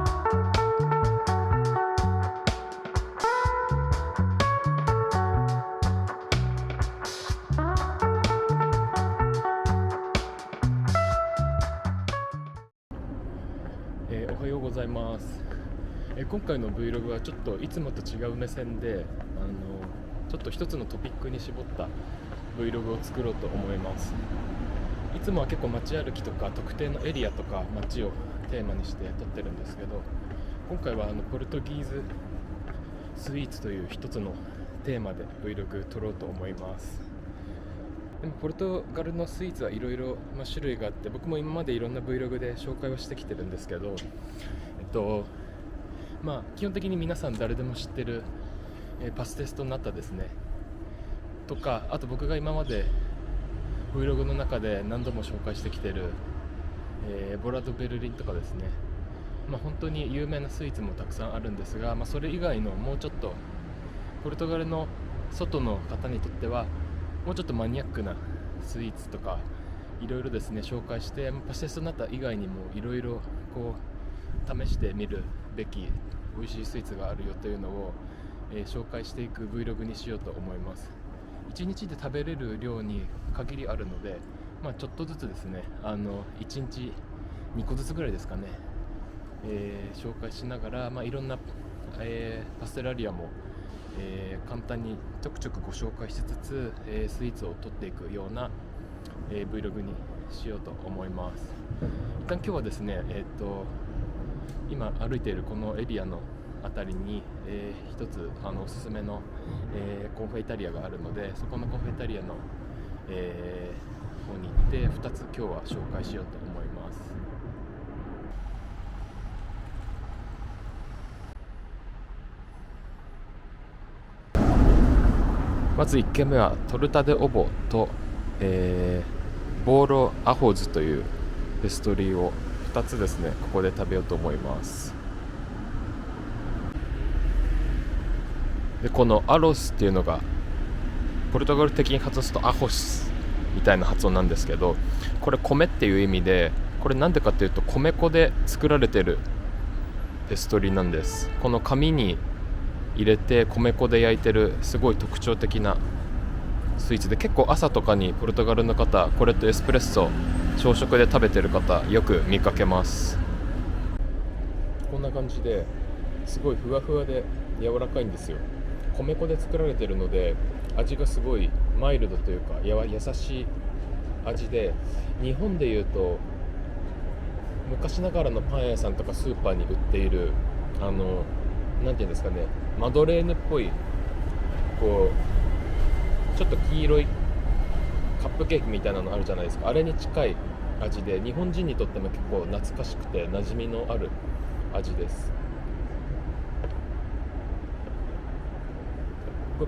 おはようございます。今回の Vlog はちょっといつもと違う目線でちょっと一つのトピックに絞った Vlog を作ろうと思います。いつもは結構街歩きとか特定のエリアとか街をテーマにして撮ってるんですけど、今回はポルトギーズスイーツという一つのテーマで Vlog 撮ろうと思います。でもポルトガルのスイーツはいろいろ種類があって、僕も今までいろんな Vlog で紹介はしてきてるんですけど、基本的に皆さん誰でも知ってる、パステストナッタですねとか、あと僕が今まで Vlog の中で何度も紹介してきてる、ボラドベルリンとかですね、本当に有名なスイーツもたくさんあるんですが、それ以外のもうちょっとポルトガルの外の方にとってはもうちょっとマニアックなスイーツとかいろいろですね紹介して、パステストナッタ以外にもいろいろこう試してみるべき美味しいスイーツがあるよというのを、紹介していく Vlog にしようと思います。1日で食べれる量に限りあるので、ちょっとずつですね1日2個ずつぐらいですかね、紹介しながら、いろんな、パステラリアも簡単にちょくちょくご紹介しつつ、スイーツを取っていくような、Vlog にしようと思います。一旦今日はですね、今歩いているこのエリアのあたりに、一つおすすめの、コンフェイタリアがあるので、そこのコンフェイタリアの、方に行って2つ今日は紹介しようと思います。まず1軒目はトルタデオボと、ボーロアホーズというペストリーを2つですねここで食べようと思います。でこのアロスっていうのがポルトガル的に発音するとアホスみたいな発音なんですけど、これ米っていう意味で、これなんでかっていうと米粉で作られてるペストリーなんです。この紙に入れて米粉で焼いてるすごい特徴的なスイーツで、結構朝とかにポルトガルの方これとエスプレッソ朝食で食べてる方よく見かけます。こんな感じですごいふわふわで柔らかいんですよ。米粉で作られてるので味がすごいマイルドというか優しい味で、日本でいうと昔ながらのパン屋さんとかスーパーに売っているなんていうんですかね、マドレーヌっぽいこうちょっと黄色いカップケーキみたいなのあるじゃないですか。あれに近い味で、日本人にとっても結構懐かしくて馴染みのある味です。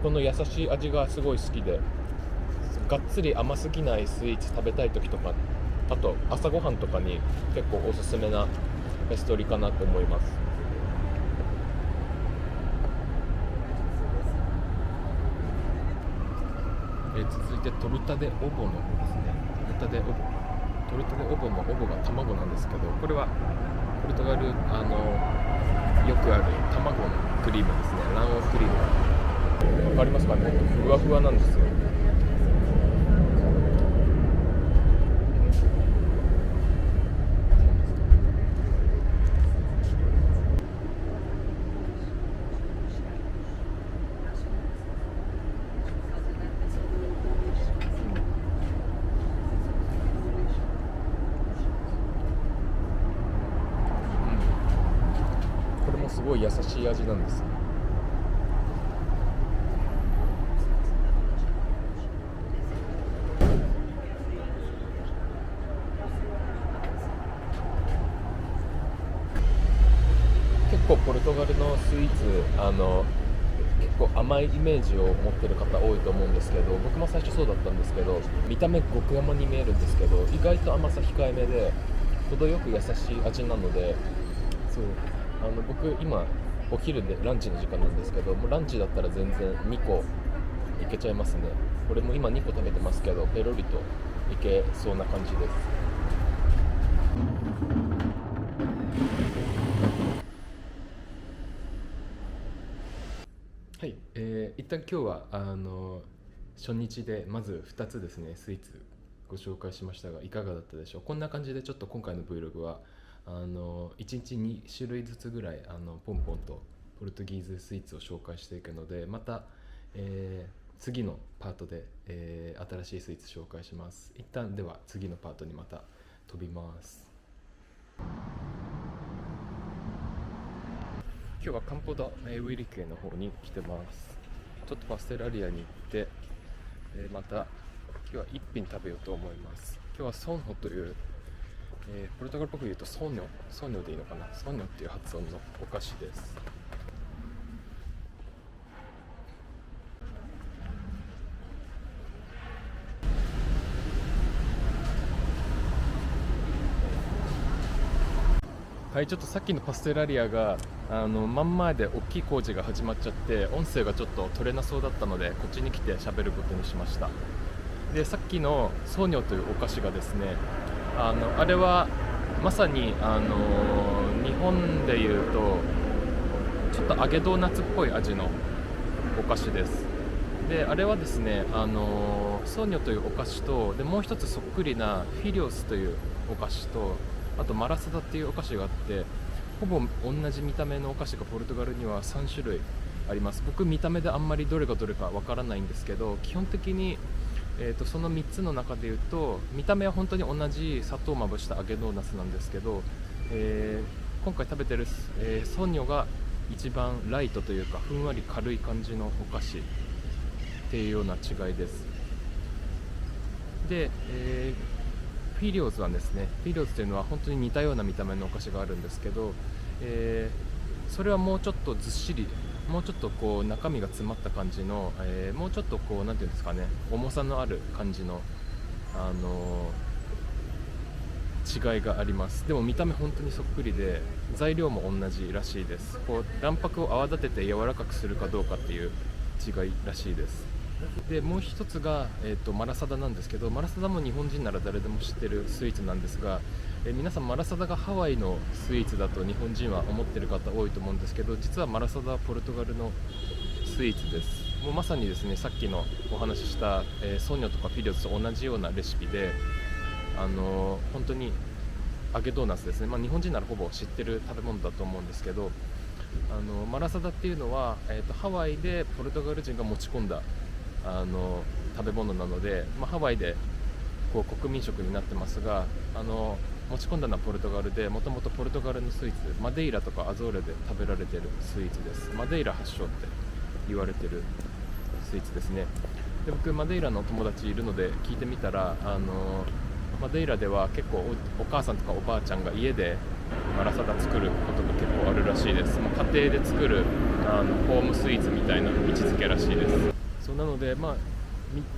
この優しい味がすごい好きで、がっつり甘すぎないスイーツ食べたい時とか、あと朝ごはんとかに結構おすすめなペストリーかなと思います。続いてトルタデオボの方ですね。トルタデオボのオボが卵なんですけど、これはポルトガルよくある卵のクリームですね。卵黄クリーム、わかりますかね。ふわふわなんですよ。これもすごい優しい味なんです。結構ポルトガルのスイーツ結構甘いイメージを持ってる方多いと思うんですけど、僕も最初そうだったんですけど、見た目極甘に見えるんですけど意外と甘さ控えめで程よく優しい味なので、そう僕今お昼でランチの時間なんですけど、もうランチだったら全然2個いけちゃいますね。これも今2個食べてますけどペロリといけそうな感じです。はい、一旦今日は初日でまず2つですね、スイーツご紹介しましたがいかがだったでしょう。こんな感じでちょっと今回の Vlog は1日2種類ずつぐらいポンポンとポルトギーズスイーツを紹介していくので、また、次のパートで、新しいスイーツ紹介します。一旦では次のパートにまた飛びます。今日はカンポダウィリケの方に来てます。ちょっとパステラリアに行って、また今日は一品食べようと思います。今日はソンホという、ポルトガルっぽく言うとソニョでいいのかな、ソニョっていう発音のお菓子です。はい、ちょっとさっきのパステラリアが真ん前で大きい工事が始まっちゃって音声がちょっと取れなそうだったのでこっちに来て喋ることにしました。でさっきのソーニョというお菓子がですね、あれはまさに日本でいうとちょっと揚げドーナツっぽい味のお菓子です。であれはですね、ソーニョというお菓子とでもう一つそっくりなフィリオスというお菓子とあとマラサダっていうお菓子があって、ほぼ同じ見た目のお菓子がポルトガルには3種類あります。僕見た目であんまりどれがどれかわからないんですけど、基本的に、その3つの中でいうと見た目は本当に同じ砂糖をまぶした揚げドーナツなんですけど、今回食べてる、ソニョが一番ライトというかふんわり軽い感じのお菓子っていうような違いです。で、フィリオズはですね、フィリオズというのは本当に似たような見た目のお菓子があるんですけど、それはもうちょっとずっしり、もうちょっとこう中身が詰まった感じの、もうちょっとこうなんていうんですかね、重さのある感じの、違いがあります。でも見た目本当にそっくりで材料も同じらしいです。こう卵白を泡立てて柔らかくするかどうかっていう違いらしいです。でもう一つが、マラサダなんですけど、マラサダも日本人なら誰でも知ってるスイーツなんですが、皆さんマラサダがハワイのスイーツだと日本人は思ってる方多いと思うんですけど、実はマラサダはポルトガルのスイーツです。もうまさにですね、さっきのお話しした、ソニョとかフィリオスと同じようなレシピで、本当に揚げドーナツですね、日本人ならほぼ知ってる食べ物だと思うんですけど、マラサダっていうのは、ハワイでポルトガル人が持ち込んだ食べ物なので、ハワイでこう国民食になってますが、持ち込んだのはポルトガルで、もともとポルトガルのスイーツ、マデイラとかアゾーレで食べられているスイーツです。マデイラ発祥って言われてるスイーツですね。で僕マデイラの友達いるので聞いてみたら、マデイラでは結構 お母さんとかおばあちゃんが家でマラサダ作ることが結構あるらしいです。もう家庭で作るホームスイーツみたいな位置づけらしいです。そうなので、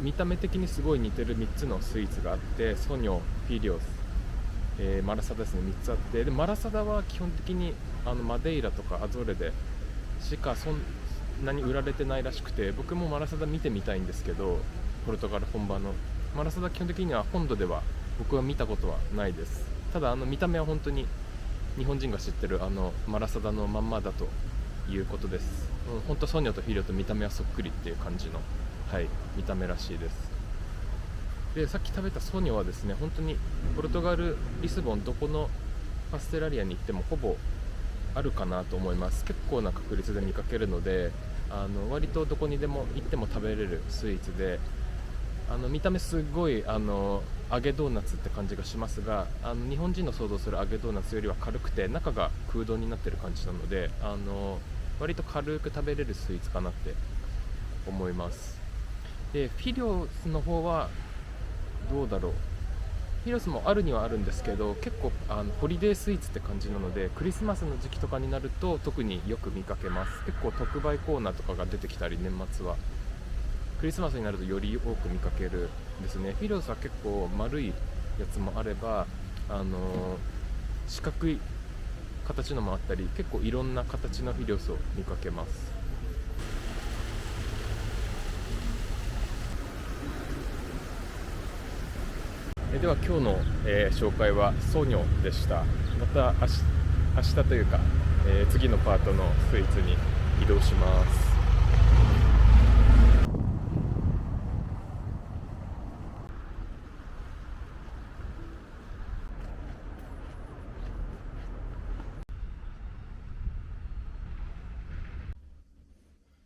見た目的にすごい似てる3つのスイーツがあって、ソニョ、フィリオス、マラサダですね、3つあって、でマラサダは基本的にマデイラとかアゾーレでしかそんなに売られてないらしくて、僕もマラサダ見てみたいんですけど、ポルトガル本場のマラサダ基本的には本土では僕は見たことはないです。ただ見た目は本当に日本人が知ってるマラサダのまんまだということです。本当ソニョとフィリオと見た目はそっくりっていう感じの、見た目らしいです。でさっき食べたソニョはですね、本当にポルトガルリスボンどこのパステラリアに行ってもほぼあるかなと思います。結構な確率で見かけるので、割とどこにでも行っても食べれるスイーツで、見た目すごい揚げドーナツって感じがしますが、日本人の想像する揚げドーナツよりは軽くて中が空洞になってる感じなので、割と軽く食べれるスイーツかなって思います。でフィリオスの方はどうだろう、フィリオスもあるにはあるんですけど、結構ホリデースイーツって感じなので、クリスマスの時期とかになると特によく見かけます。結構特売コーナーとかが出てきたり、年末はクリスマスになるとより多く見かけるですね。フィリオスは結構丸いやつもあれば、四角い形のもあったり、結構いろんな形のフィリオスを見かけます。では今日の、紹介はソニョでした。また明日というか、次のパートのスイーツに移動します。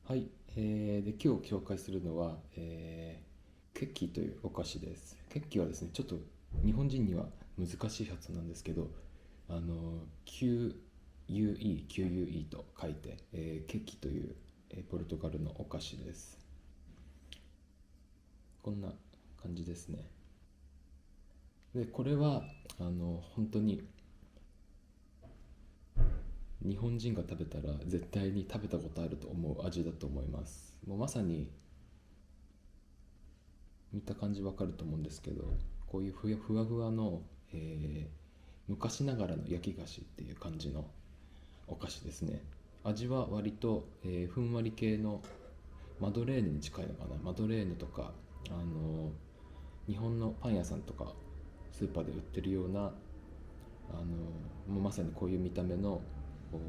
はい、で今日紹介するのは、ケッキというお菓子です。ケッキはですね、ちょっと日本人には難しい発音なんですけど、QUE と書いて、ケッキという、ポルトガルのお菓子です。こんな感じですね。で、これは本当に日本人が食べたら絶対に食べたことあると思う味だと思います。もうまさに見た感じわかると思うんですけど、こういうふわふわの、昔ながらの焼き菓子っていう感じのお菓子ですね。味は割と、ふんわり系のマドレーヌに近いのかな。マドレーヌとか、日本のパン屋さんとかスーパーで売ってるような、もうまさにこういう見た目のこう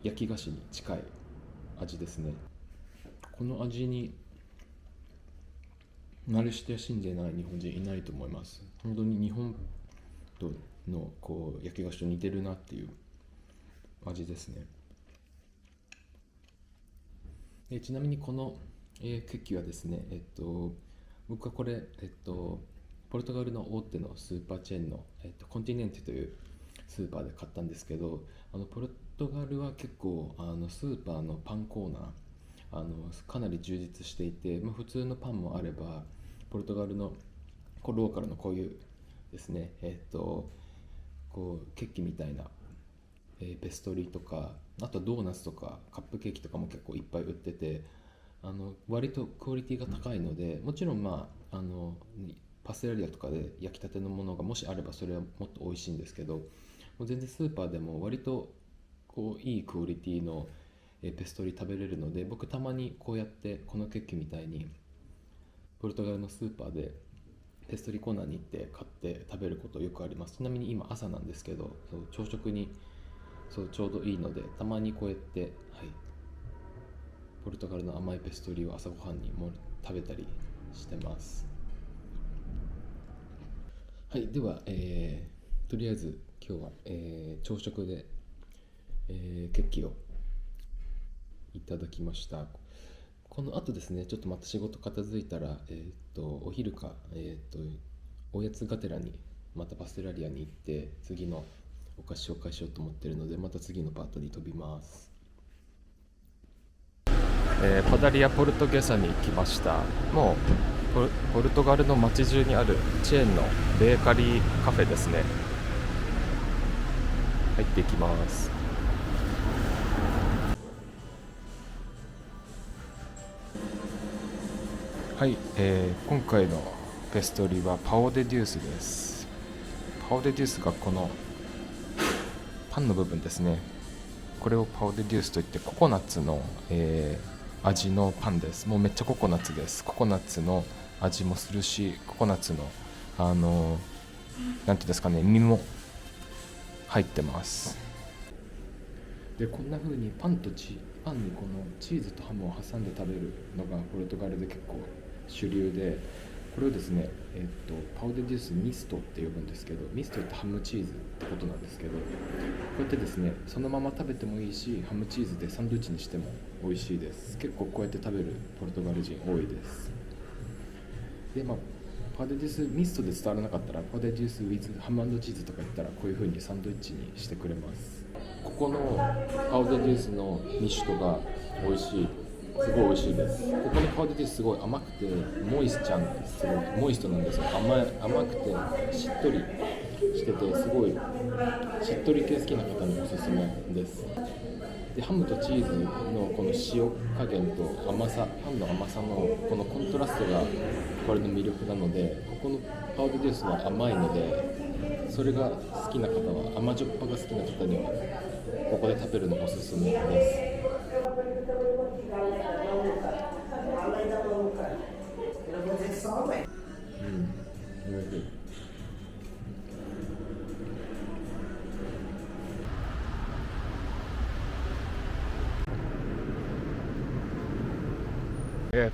焼き菓子に近い味ですね。この味に慣れ親しんでない日本人いないと思います。本当に日本とのこう焼き菓子と似てるなっていう味ですね。ちなみにこの、ケーキはですね、僕はこれ、ポルトガルの大手のスーパーチェーンの、コンティネンテというスーパーで買ったんですけど、ポルトガルは結構スーパーのパンコーナーかなり充実していて、普通のパンもあればポルトガルのローカルのこういうですね、こうケーキみたいな、ペストリーとか、あとドーナツとかカップケーキとかも結構いっぱい売ってて、割とクオリティが高いので、もちろんパステラリアとかで焼きたてのものがもしあればそれはもっと美味しいんですけど、もう全然スーパーでも割とこういいクオリティのペストリー食べれるので、僕たまにこうやってこのケーキみたいにポルトガルのスーパーでペストリーコーナーに行って買って食べることよくあります。ちなみに今朝なんですけど、朝食にちょうどいいので、たまにこうやって、はい、ポルトガルの甘いペストリーを朝ごはんにも食べたりしてます。はい、では、とりあえず今日は、朝食で、ケーキをいただきました。この後ですね、ちょっとまた仕事片付いたら、お昼か、おやつがてらにまたパステラリアに行って次のお菓子紹介しようと思ってるので、また次のパートに飛びます。パダリア・ポルトゲサに来ました。もうポルトガルの街中にあるチェーンのベーカリーカフェですね。入っていきます。はい、今回のペストリーはパオデデュースです。パオデデュースがこのパンの部分ですね。これをパオデデュースといって、ココナッツの、味のパンです。もうめっちゃココナッツです。ココナッツの味もするし、ココナッツのなんていうんですかね、実も入ってます。で、こんな風にパンにこのチーズとハムを挟んで食べるのがポルトガルで結構主流で、これをですね、パオデデュースミストって呼ぶんですけど、ミストってハムチーズってことなんですけど、こうやってですね、そのまま食べてもいいし、ハムチーズでサンドイッチにしても美味しいです。結構こうやって食べるポルトガル人多いです。で、パオデデュースミストで伝わらなかったら、パオデデュース with ハム&チーズとか言ったら、こういう風にサンドイッチにしてくれます。ここのパオデデュースのミシュトが美味しい。すごい美味しいです。ここのパウデデュースすごい甘くて、モイスちゃんすごいモイストなんですよ。甘くてしっとりしてて、すごいしっとり系好きな方におすすめです。で、ハムとチーズのこの塩加減と甘さ、パンの甘さのこのコントラストがこれの魅力なので、ここのパウデデュースは甘いので、それが好きな方は、甘じょっぱが好きな方にはここで食べるのおすすめです。うん、おいしい。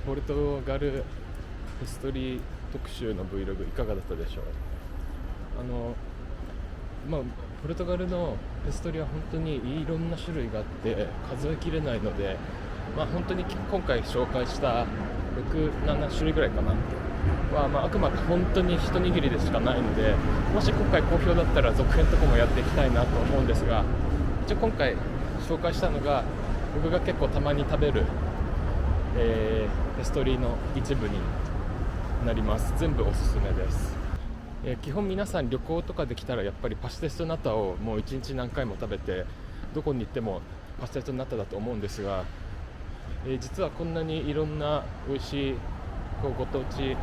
ポルトガルヒストリー特集の Vlog いかがだったでしょう。ポルトガルのヒストリーは本当にいろんな種類があって数えきれないので、本当に今回紹介した6、7種類ぐらいかなは、あくまで本当に一握りでしかないので、もし今回好評だったら続編とかもやっていきたいなと思うんですが、一応今回紹介したのが僕が結構たまに食べる、ペストリーの一部になります。全部おすすめです。基本皆さん旅行とかできたらやっぱりパステストナタをもう1日何回も食べて、どこに行ってもパステストナタだと思うんですが、実はこんなにいろんな美味しいご当地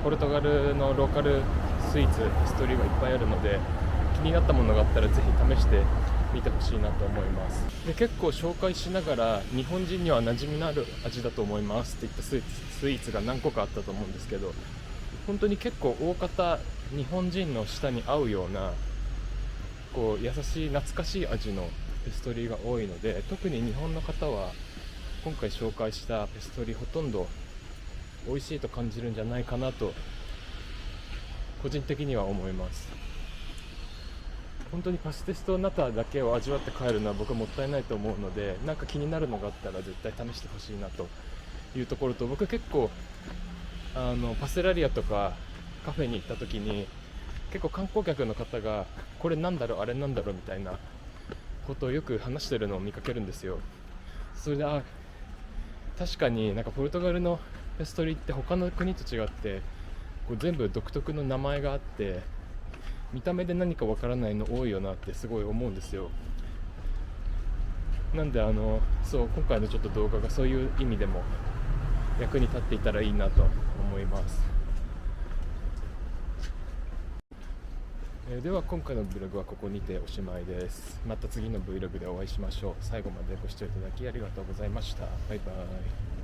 ポルトガルのローカルスイーツヒストリーがいっぱいあるので、気になったものがあったらぜひ試してみてほしいなと思います。で、結構紹介しながら日本人には馴染みのある味だと思いますって言ったスイーツが何個かあったと思うんですけど、本当に結構大方日本人の舌に合うような優しい懐かしい味のペストリーが多いので、特に日本の方は今回紹介したペストリーほとんど美味しいと感じるんじゃないかなと個人的には思います。本当にパステストナタだけを味わって帰るのは僕はもったいないと思うので、なんか気になるのがあったら絶対試してほしいなというところと、僕結構パセラリアとかカフェに行った時に結構観光客の方がこれなんだろうあれなんだろうみたいなことをよく話してるのを見かけるんですよ。それで確かになんかポルトガルのペストリーって他の国と違って全部独特の名前があって、見た目で何かわからないの多いよなってすごい思うんですよ。なんで今回のちょっと動画がそういう意味でも役に立っていたらいいなと思います。では今回の Vlog はここにておしまいです。また次の Vlog でお会いしましょう。最後までご視聴いただきありがとうございました。バイバイ。